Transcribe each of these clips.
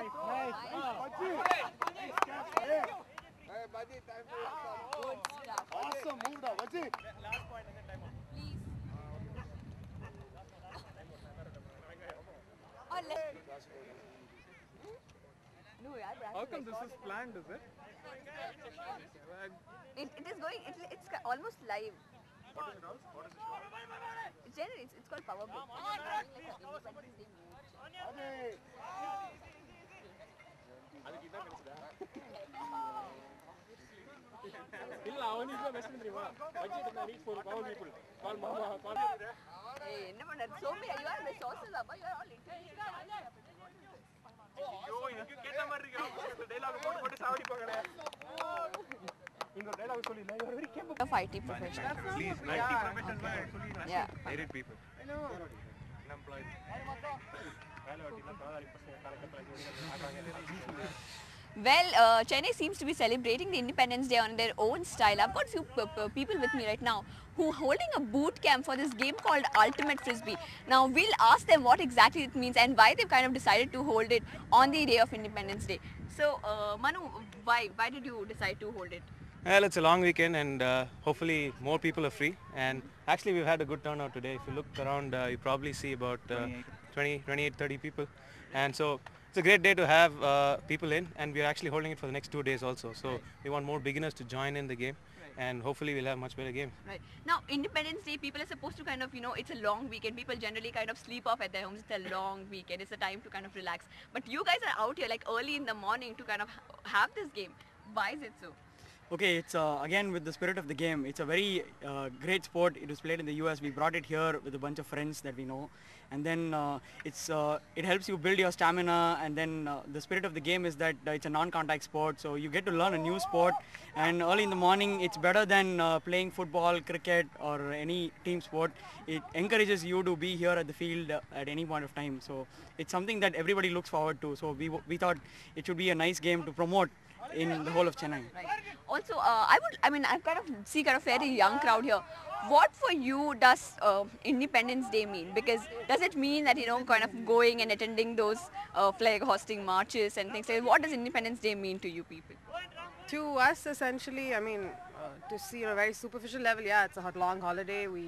Nice. Nice catch. Hey, Baji, time for your stuff. Awesome move, da, Baji. Last point and then time out. Please. No, how come this is planned, is it? It is going, it's almost live. What is it, Ralph? What is the show? It's generally, it's called Power Book. ಇಲ್ಲ ಅವನಿಗೆ message Reva budget is need for power people call ಮಾಮಾ call என்ன பண்றது Soumya you are the sources அப்பா you are all intelligent ஐயோ எனக்கு கேட்ட மாதிரி இருக்கு டயலாக் போட்டு சாவடி போங்கடே இந்த டயலாக் சொல்லி you are very capable of IT professional please IT professional சொல்லி yeah direct people I know unemployed வேலை வெட்டில 40% காலகட்டத்துல Well, Chennai seems to be celebrating the Independence Day on their own style. I've got few people with me right now who are holding a boot camp for this game called Ultimate Frisbee. Now, we'll ask them what exactly it means and why they've kind of decided to hold it on the day of Independence Day. So, Manu, why did you decide to hold it? Well, it's a long weekend and hopefully more people are free. And actually, we've had a good turnout today. If you look around, you probably see about 28-30 people. And so, it's a great day to have people in, and we're actually holding it for the next 2 days also. So we want more beginners to join in the game, and hopefully we'll have much better game. Right. Now, Independence Day, people are supposed to kind of, it's a long weekend. People generally kind of sleep off at their homes. It's a long weekend. It's a time to kind of relax. But you guys are out here like early in the morning to kind of have this game. Why is it so? Okay, it's again with the spirit of the game. It's a very great sport. It was played in the US. We brought it here with a bunch of friends that we know. And then it helps you build your stamina. And then the spirit of the game is that it's a non-contact sport. So you get to learn a new sport. And early in the morning, it's better than playing football, cricket or any team sport. It encourages you to be here at the field at any point of time. So it's something that everybody looks forward to. So we thought it should be a nice game to promote in the whole of Chennai. Right. Also, I kind of see kind of very young crowd here. What for you does Independence Day mean? Because does it mean that, kind of going and attending those flag hosting marches and things like that? What does Independence Day mean to you people? To us, essentially, to see on a very superficial level, yeah, it's a long holiday. We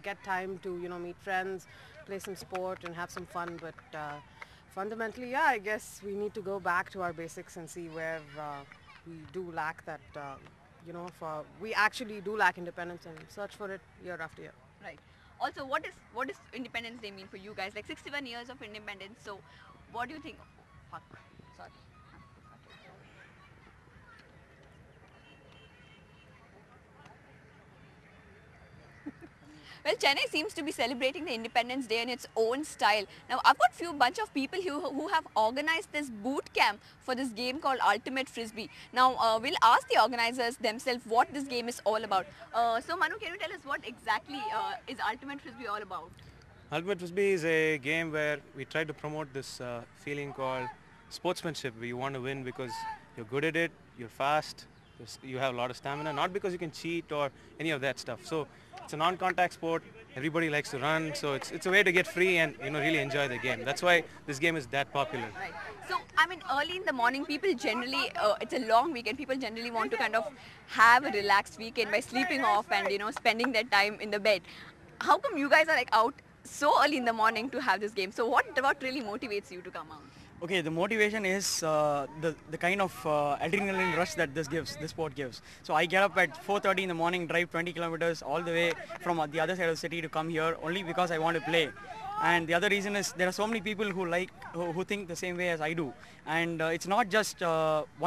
get time to, meet friends, play some sport and have some fun. But fundamentally, yeah, I guess we need to go back to our basics and see where we do lack that, we actually do lack independence and search for it year after year. Right. Also, what does Independence Day mean for you guys? Like 61 years of independence. So, what do you think? Oh, fuck. Sorry. Well, Chennai seems to be celebrating the Independence Day in its own style. Now, I've got few of people who have organized this boot camp for this game called Ultimate Frisbee. Now, we'll ask the organizers themselves what this game is all about. So, Manu, can you tell us what exactly is Ultimate Frisbee all about? Ultimate Frisbee is a game where we try to promote this feeling called sportsmanship, where you want to win because you're good at it, you're fast, you have a lot of stamina, not because you can cheat or any of that stuff. So it's a non-contact sport. Everybody likes to run, so it's a way to get free and really enjoy the game. That's why this game is that popular. Right. So early in the morning, people generally it's a long weekend. People generally want to kind of have a relaxed weekend by sleeping off and spending their time in the bed. How come you guys are like out so early in the morning to have this game? So what really motivates you to come out? Okay, the motivation is the kind of adrenaline rush that this sport gives. So I get up at 4:30 in the morning, drive 20 kilometers all the way from the other side of the city to come here only because I want to play. And the other reason is there are so many people who think the same way as I do. And it's not just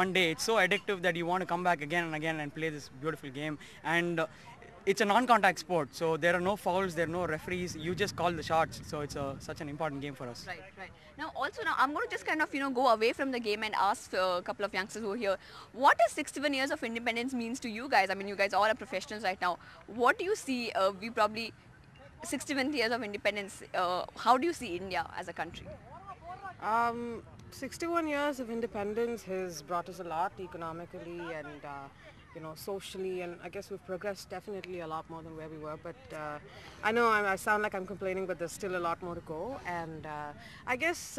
one day. It's so addictive that you want to come back again and again and play this beautiful game. And it's a non-contact sport, so there are no fouls, there are no referees. You just call the shots. So it's such an important game for us. Right. Now, I'm going to just kind of go away from the game and ask a couple of youngsters who are here. What does 61 years of independence means to you guys? You guys all are professionals right now. What do you see? We probably 61 years of independence. How do you see India as a country? 61 years of independence has brought us a lot economically and socially, and I guess we've progressed definitely a lot more than where we were, but I know I sound like I'm complaining, but there's still a lot more to go. And I guess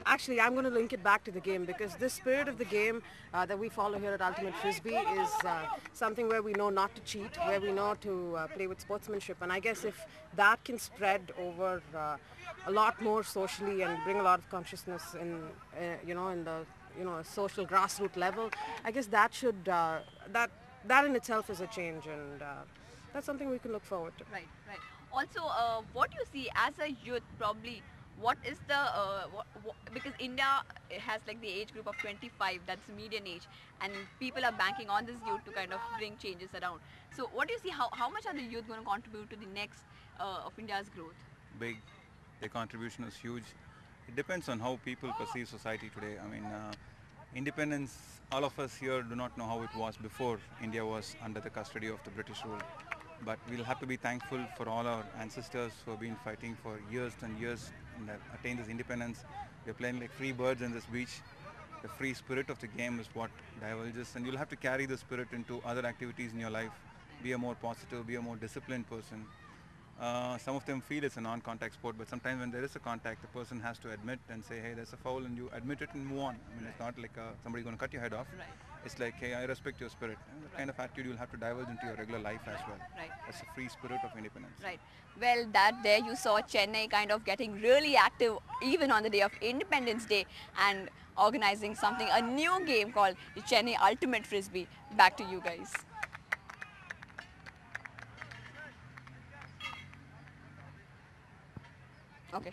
actually I'm going to link it back to the game, because this spirit of the game that we follow here at Ultimate Frisbee is something where we know not to cheat, where we know to play with sportsmanship. And I guess if that can spread over a lot more socially and bring a lot of consciousness in the social grassroots level, I guess that should that in itself is a change, and that's something we can look forward to. Right, right. Also, what you see as a youth, probably, what is the, because India has like the age group of 25, that's the median age, and people are banking on this youth to kind of bring changes around. So what do you see, how much are the youth going to contribute to the next of India's growth? Big. Their contribution is huge. It depends on how people perceive society today. I mean, independence, all of us here do not know how it was before India was under the custody of the British rule. But we'll have to be thankful for all our ancestors who have been fighting for years and years and have attained this independence. We're playing like free birds in this beach. The free spirit of the game is what diverges, and you'll have to carry the spirit into other activities in your life. Be a more positive, be a more disciplined person. Some of them feel it's a non-contact sport, but sometimes when there is a contact, the person has to admit and say, hey, there's a foul, and you admit it and move on. I mean, it's not like somebody going to cut your head off. Right. It's like, hey, I respect your spirit. And that kind of attitude you'll have to divulge into your regular life as well. Right. That's the free spirit of independence. Right. Well, there you saw Chennai kind of getting really active even on the day of Independence Day and organizing something, a new game called the Chennai Ultimate Frisbee. Back to you guys. Okay.